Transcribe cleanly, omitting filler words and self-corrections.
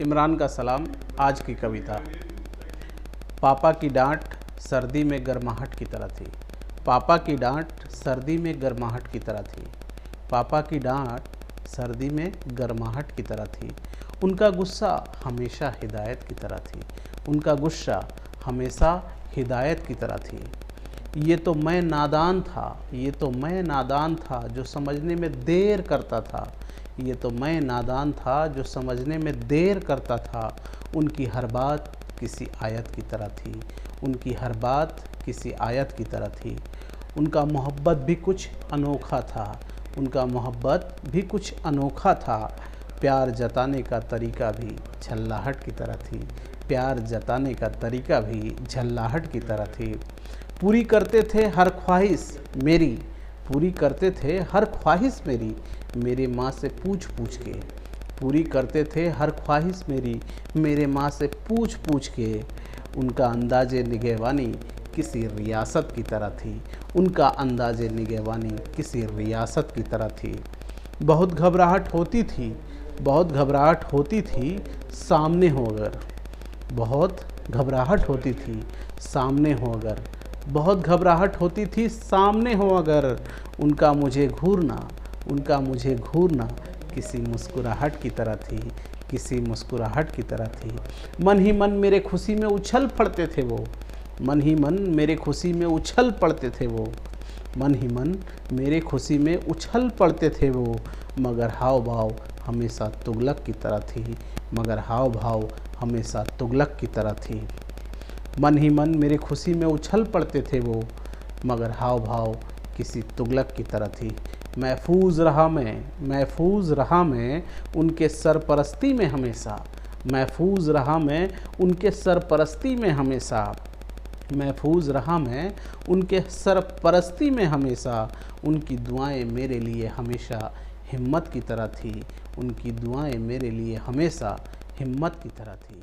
इमरान का सलाम। आज की कविता। पापा की डांट सर्दी में गर्माहट की तरह थी। पापा की डांट सर्दी में गर्माहट की तरह थी। पापा की डांट सर्दी में गर्माहट की तरह थी। उनका गुस्सा हमेशा हिदायत की तरह थी। उनका गुस्सा हमेशा हिदायत की तरह थी। ये तो मैं नादान था, ये तो मैं नादान था जो समझने में देर करता था। ये तो मैं नादान था जो समझने में देर करता था। उनकी हर बात किसी आयत की तरह थी। उनकी हर बात किसी आयत की तरह थी। उनका मोहब्बत भी कुछ अनोखा था। उनका मोहब्बत भी कुछ अनोखा था। प्यार जताने का तरीका भी झल्लाहट की तरह थी। प्यार जताने का तरीका भी झल्लाहट की तरह थी। पूरी करते थे हर ख्वाहिश मेरी, पूरी करते थे हर ख्वाहिश मेरी, मेरे माँ से पूछ पूछ के। पूरी करते थे हर ख्वाहिश मेरी, मेरे माँ से पूछ पूछ के। उनका अंदाज़े निगहबानी किसी रियासत की तरह थी। उनका अंदाज़े निगहबानी किसी रियासत की तरह थी। बहुत घबराहट होती थी, बहुत घबराहट होती थी सामने हो अगर। बहुत घबराहट होती थी सामने हो अगर। बहुत घबराहट होती थी सामने हो अगर। उनका मुझे घूरना, उनका मुझे घूरना किसी मुस्कुराहट की तरह थी। किसी मुस्कुराहट की तरह थी। मन ही मन मेरे खुशी में उछल पड़ते थे वो। मन ही मन मेरे खुशी में उछल पड़ते थे वो। मन ही मन मेरे खुशी में उछल पड़ते थे वो। मगर हाव भाव हमेशा तुगलक की तरह थी। मगर हाव भाव हमेशा तुगलक की तरह थी। मन ही मन मेरे खुशी में उछल पड़ते थे वो। मगर हाव भाव किसी तुगलक की तरह थी। महफूज रहा मैं, महफूज रहा मैं उनके सरपरस्ती में हमेशा। महफूज रहा मैं उनके सरपरस्ती में हमेशा। महफूज रहा मैं उनके सरपरस्ती में हमेशा। उनकी दुआएं मेरे लिए हमेशा हिम्मत की तरह थी। उनकी दुआएं मेरे लिए हमेशा हिम्मत की तरह थी।